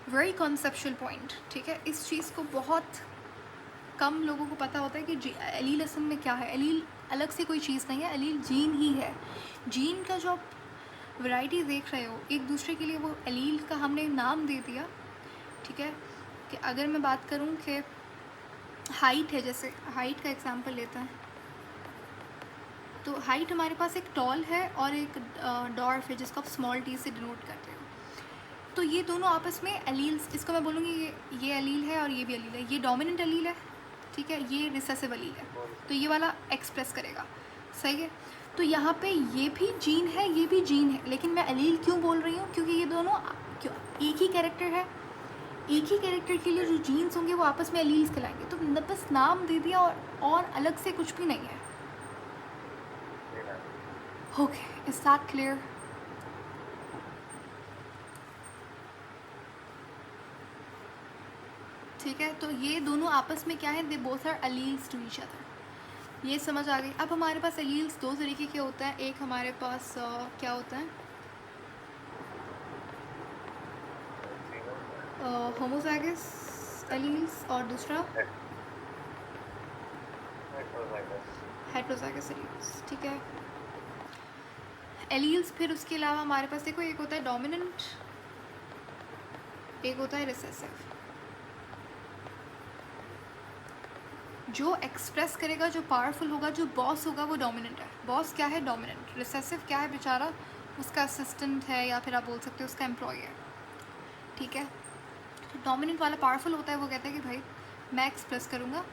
very conceptual point, ठीक है। इस चीज़ को बहुत कम लोगों को पता होता है कि एलील असल में क्या है। एलील अलग से कोई चीज़ नहीं है, एलील जीन ही है। जीन का जो आप वैरायटी देख रहे हो एक दूसरे के लिए, वो एलील का हमने नाम दे दिया, ठीक है। कि अगर मैं बात करूं कि हाइट है, जैसे हाइट का एग्जांपल लेते हैं, तो हाइट हमारे पास एक टॉल है और एक डॉर्फ है, जिसको आप स्मॉल टी से डिनोट करते हो। तो ये दोनों आपस में एलील्स, इसको मैं बोलूँगी ये एलील है और ये भी एलील है। ये डोमिनेंट एलील है, ठीक है, ये रिसेसिव एलील है, तो ये वाला एक्सप्रेस करेगा। सही है, तो यहाँ पे ये भी जीन है, ये भी जीन है, लेकिन मैं एलील क्यों बोल रही हूँ, क्योंकि ये दोनों एक ही कैरेक्टर है। एक ही कैरेक्टर के लिए जो जीन्स होंगे वो आपस में एलील्स कहलाएंगे। तो बस नाम दे दिया और अलग से कुछ भी नहीं है। Okay, is that clear? ठीक है, तो ये दोनों आपस में क्या है, they both are alleles to each other. ये समझ आ गई। अब हमारे पास एलील्स दो तरीके के होते हैं। एक हमारे पास क्या होता है, होमोजाइगस एलील्स, और दूसरा हेटेरोजाइगस एलील्स, ठीक है। एलील्स फिर उसके अलावा हमारे पास देखो, एक होता है डोमिनेंट, एक होता है रिसेसिव। जो एक्सप्रेस करेगा, जो पावरफुल होगा, जो बॉस होगा, वो डोमिनेंट है। बॉस क्या है, डोमिनेंट। रिसेसिव क्या है, बेचारा उसका असिस्टेंट है, या फिर आप बोल सकते हो उसका एम्प्लॉय है, ठीक है। तो डोमिनेंट वाला पावरफुल होता है, वो कहता है कि भाई मैं एक्सप्रेस करूँगा,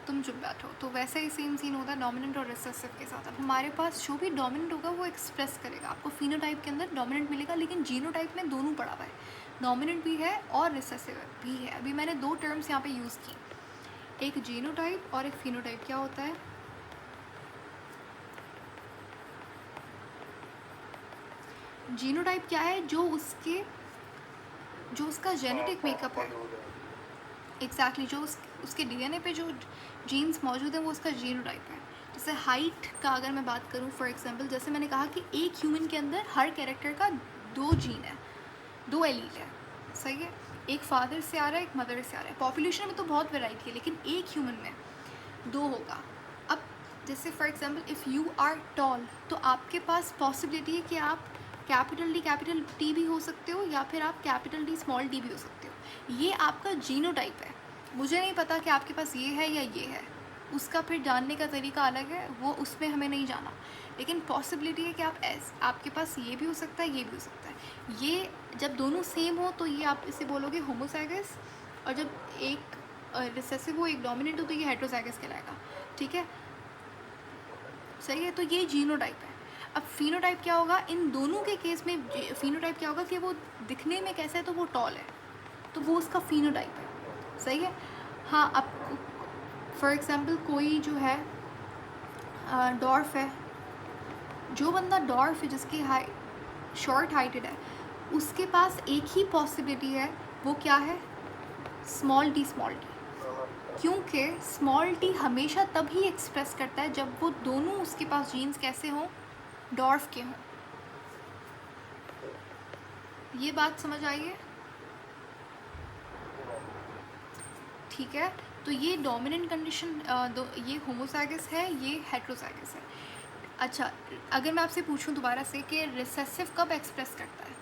तुम चुप बैठो। तो वैसे ही सेम सीन होता है डोमिनेंट और रिसेसिव के साथ। अब हमारे पास जो भी डोमिनेंट होगा वो एक्सप्रेस करेगा। आपको फिनोटाइप के अंदर डोमिनेंट मिलेगा, लेकिन जीनोटाइप में दोनों पड़ा हुआ है, डोमिनेंट भी है और रिसेसिव भी है। अभी मैंने दो टर्म्स यहाँ पे यूज़ की, एक जीनोटाइप और एक फिनोटाइप। क्या होता है, जीनोटाइप क्या है, जो उसका जेनेटिक मेकअप है, एग्जैक्टली जो उसके डीएनए पे जो जीन्स मौजूद हैं वो उसका जीनोटाइप है। जैसे हाइट का अगर मैं बात करूँ, फॉर एग्जांपल, जैसे मैंने कहा कि एक ह्यूमन के अंदर हर कैरेक्टर का दो जीन है, दो एलील है। सही है, एक फादर से आ रहा है, एक मदर से आ रहा है। पॉपुलेशन में तो बहुत वैरायटी है, लेकिन एक ह्यूमन में दो होगा। अब जैसे for example, if you are tall, तो आपके पास पॉसिबिलिटी है कि आप कैपिटल टी भी हो सकते हो, या फिर आप कैपिटल डी स्मॉल डी भी हो सकते हो। ये आपका जीनोटाइप है। मुझे नहीं पता कि आपके पास ये है या ये है, उसका फिर जानने का तरीका अलग है, वो उसमें हमें नहीं जाना। लेकिन पॉसिबिलिटी है कि आपके पास ये भी हो सकता है, ये भी हो सकता है। ये जब दोनों सेम हो तो ये आप इसे बोलोगे होमोजाइगस, और जब एक रिसेसिव हो, एक डोमिनेंट हो, तो ये हेटेरोजाइगस कहलाएगा, ठीक है। सही है, तो ये जीनोटाइप है। अब फिनोटाइप क्या होगा, इन दोनों के केस में फिनोटाइप क्या होगा कि वो दिखने में कैसा है, तो वो टॉल है, तो वो उसका फिनोटाइप है। सही है। हाँ, अब फॉर एग्जांपल कोई जो है डॉर्फ है, जो बंदा डॉर्फ है, जिसकी शॉर्ट हाइटेड है, उसके पास एक ही पॉसिबिलिटी है, वो क्या है, स्मॉल टी। क्योंकि स्मॉल टी हमेशा तभी एक्सप्रेस करता है जब वो दोनों उसके पास जीन्स कैसे हों, डॉर्फ के हों। ये बात समझ आई है, ठीक है। तो ये डोमिनेंट कंडीशन, ये होमोजाइगस है, ये हेटेरोजाइगस है। अच्छा, अगर मैं आपसे पूछूं दोबारा से कि रिसेसिव कब एक्सप्रेस करता है,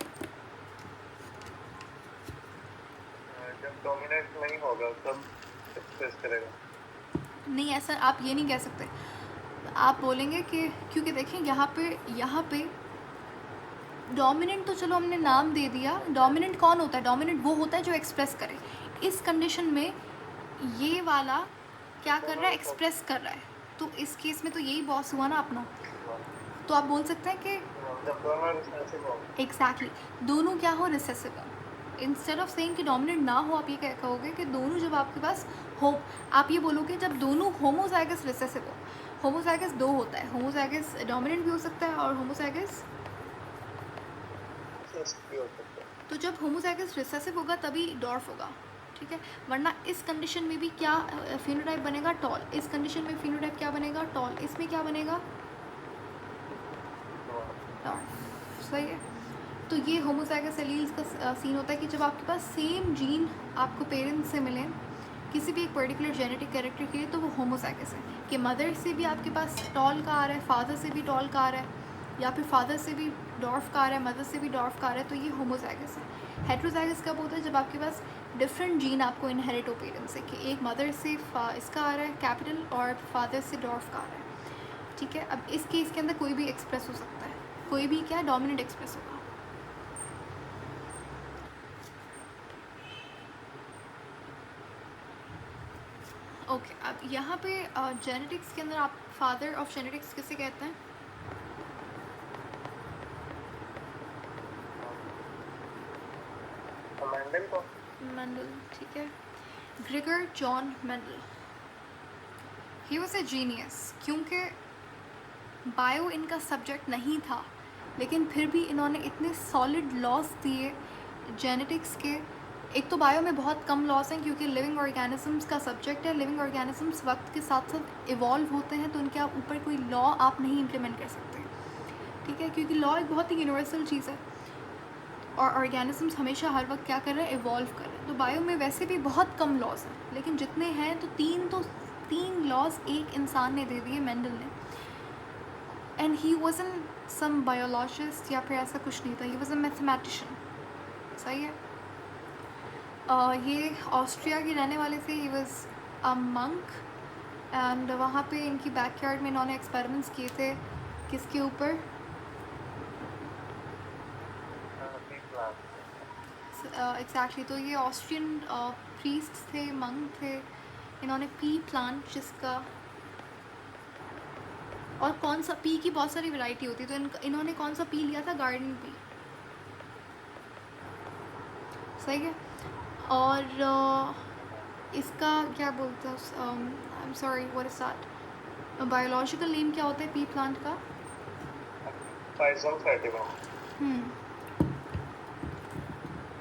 जब डोमिनेंट नहीं होगा तब एक्सप्रेस करेगा। नहीं, ऐसा आप ये नहीं कह सकते। आप बोलेंगे कि क्योंकि देखें यहाँ पे डोमिनेंट तो चलो हमने नाम दे दिया। डोमिनेंट कौन होता है, डोमिनेंट वो होता है जो एक्सप्रेस करे। इस कंडीशन में ये वाला क्या कर रहा है, एक्सप्रेस कर रहा है, तो इस केस में तो यही बॉस हुआ ना अपना। तो आप बोल सकते हैं कि जब दोनों रिसेसिव हो, एग्जैक्टली दोनों क्या हो, रिसेसिव हो। इंस्टेड ऑफ सेइंग कि डोमिनेंट ना हो, आप ये क्या कहोगे कि दोनों जब आपके पास हो, आप ये बोलोगे जब दोनों होमोजाइगस रिसेसिव हो। होमोजाइगस दो होता है, होमोजाइगस डोमिनेंट भी हो सकता है और होमोजाइगस, भी हो सकता है। तो जब होमोजाइगस रिसेसिव होगा तभी डॉर्फ होगा, ठीक है। वरना इस कंडीशन में भी क्या फिनोटाइप बनेगा, टॉल। इस कंडीशन में फिनोटाइप क्या बनेगा, टॉल। इसमें क्या बनेगा, डॉर्फ। सही है। तो ये होमोजाइगस एलील्स का सीन होता है कि जब आपके पास सेम जीन आपको पेरेंट्स से मिलें किसी भी एक पर्टिकुलर जेनेटिक कैरेक्टर के लिए, तो वो होमोजाइगस है। कि मदर से भी आपके पास टॉल का आ रहा है, फादर से भी टॉल का आ रहा है, या फिर फादर से भी डॉर्फ का आ रहा है, मदर से भी डॉर्फ का आ रहा है, तो ये होमोजाइगस है। हेट्रोजाइगस कब होता है, जब आपके पास डिफरेंट जीन आपको इनहेरिट हो पेरेंट्स से, कि एक मदर से इसका आ रहा है कैपिटल और फादर से डॉर्फ का आ रहा है, ठीक है। अब इस केस के अंदर कोई भी एक्सप्रेस हो सकता है, कोई भी क्या डोमिनेंट एक्सप्रेस होगा। ओके अब यहाँ पे जेनेटिक्स के अंदर आप फादर ऑफ जेनेटिक्स किसे कहते हैं, मेंडल को। मेंडल, ठीक है। Gregor John Mendel, he was a genius, क्योंकि बायो इनका सब्जेक्ट नहीं था, लेकिन फिर भी इन्होंने इतने सॉलिड लॉस दिए जेनेटिक्स के। एक तो बायो में बहुत कम लॉस हैं क्योंकि लिविंग ऑर्गेनिजम्स का सब्जेक्ट है, लिविंग ऑर्गेनिजम्स वक्त के साथ साथ इवॉल्व होते हैं, तो उनके आप ऊपर कोई लॉ आप नहीं इम्प्लीमेंट कर सकते, ठीक है, क्योंकि लॉ एक बहुत ही यूनिवर्सल चीज़ है और ऑर्गेनिजम्स हमेशा हर वक्त क्या कर रहे हैं, इवॉल्व कर रहे हैं। तो बायो में वैसे भी बहुत कम लॉस हैं, लेकिन जितने हैं तो तीन लॉस एक इंसान ने दे दिए, मेंडल ने। एंड ही वॉजन सम बायोलॉजिस्ट या फिर ऐसा कुछ नहीं था, ही वॉज अ मैथमेटिशियन। सही है। ये ऑस्ट्रिया के रहने वाले थे, ही वॉज अ मंक, एंड वहाँ पे इनकी बैकयार्ड में इन्होंने एक्सपेरिमेंट्स किए थे, किसके ऊपर, एग्जैक्टली। तो ये ऑस्ट्रियन प्रीस्ट थे, मंक थे, इन्होंने पी प्लांट, जिसका और कौन सा पी की बहुत सारी वैरायटी होती है, तो इन्होंने कौन सा पी लिया था, गार्डन पी। सही है। और इसका क्या बोलते हैं, I am sorry what is that, biological name क्या होता है पी प्लांट का, पाइजम सैटिवा।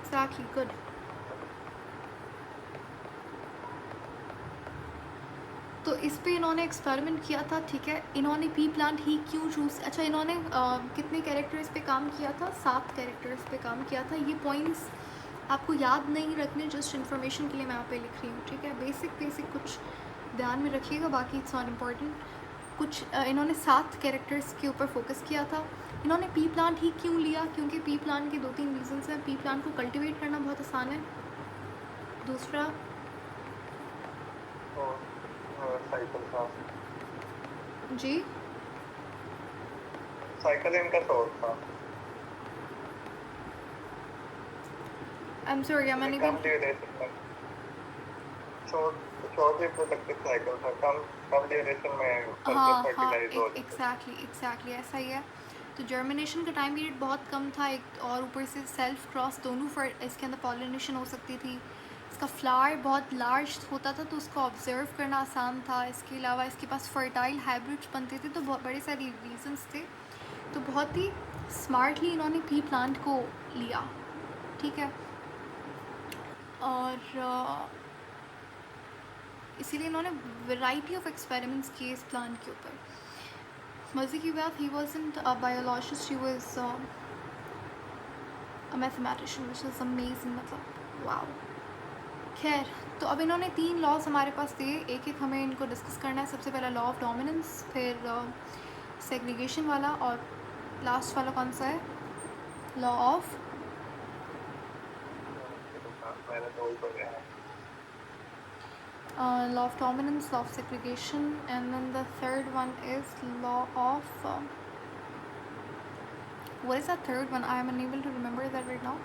Exactly, good. तो इस पे इन्होंने एक्सपेरिमेंट किया था, ठीक है। इन्होंने पी प्लांट ही क्यों चूज़, अच्छा इन्होंने कितने कैरेक्टर्स पे काम किया था, 7 कैरेक्टर्स पे काम किया था। ये पॉइंट्स आपको याद नहीं रखने, जस्ट इन्फॉर्मेशन के लिए मैं यहाँ पे लिख रही हूँ, ठीक है। बेसिक कुछ ध्यान में रखिएगा, बाकी इट्स नॉट इम्पॉर्टेंट। कुछ इन्होंने 7 कैरेक्टर्स के ऊपर फोकस किया था। इन्होंने पी प्लांट ही क्यों लिया, क्योंकि पी प्लांट के 2-3 रीजंस हैं। पी प्लांट को कल्टिवेट करना बहुत आसान है, दूसरा साइकिल था, जी साइकिल इनका सोर्स था। आई एम सॉरी, मैंने कम ड्यूरेशन में शॉर्ट रिप्रोडक्टिव साइकिल था, कम ड्यूरेशन में हाँ फर्टिलाइज हो जाता एग्जैक्टली ऐसा ही है। तो जर्मिनेशन का टाइम पीरियड बहुत कम था, एक और ऊपर से सेल्फ क्रॉस दोनों इसके अंदर पॉलिनेशन हो सकती थी। इसका फ्लावर बहुत लार्ज होता था तो उसको ऑब्जर्व करना आसान था। इसके अलावा इसके पास फर्टाइल हाइब्रिड्स बनते थे, तो बहुत बड़े सारे रीजंस थे। तो बहुत ही स्मार्टली इन्होंने पी प्लांट को लिया, ठीक है। और इसीलिए इन्होंने वैरायटी ऑफ एक्सपेरिमेंट्स किए इस प्लांट के ऊपर। मज़े की बात, he wasn't a biologist, he was a mathematician, which is amazing, मतलब वाओ। खैर, तो अब इन्होंने 3 लॉज हमारे पास दिए, एक एक हमें इनको डिस्कस करना है। सबसे पहला लॉ ऑफ डोमिनेंस, फिर सेग्रीगेशन वाला, और लास्ट वाला कौन सा है, लॉ ऑफ मैंने तो वही पढ़ा है। law of dominance, law of segregation, and then the third one is law of what is that third one? I am unable to remember that right now.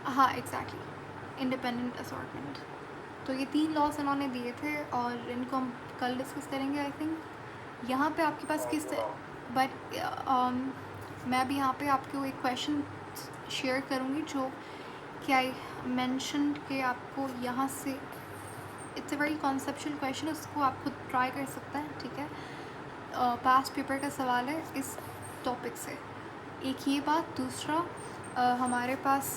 हाँ एग्जैक्टली, इंडिपेंडेंट असॉर्टमेंट। तो ये 3 loss इन्होंने दिए थे और इनको हम कल डिस्कस करेंगे आई थिंक। यहाँ पे आपके पास किस, बट मैं भी यहाँ पे आपको एक क्वेश्चन शेयर करूँगी जो कि आई मेंशन के आपको यहाँ से, it's a very conceptual question, उसको आप खुद ट्राई कर सकते हैं, ठीक है। पास्ट पेपर का सवाल है इस टॉपिक से। एक ये बात, दूसरा हमारे पास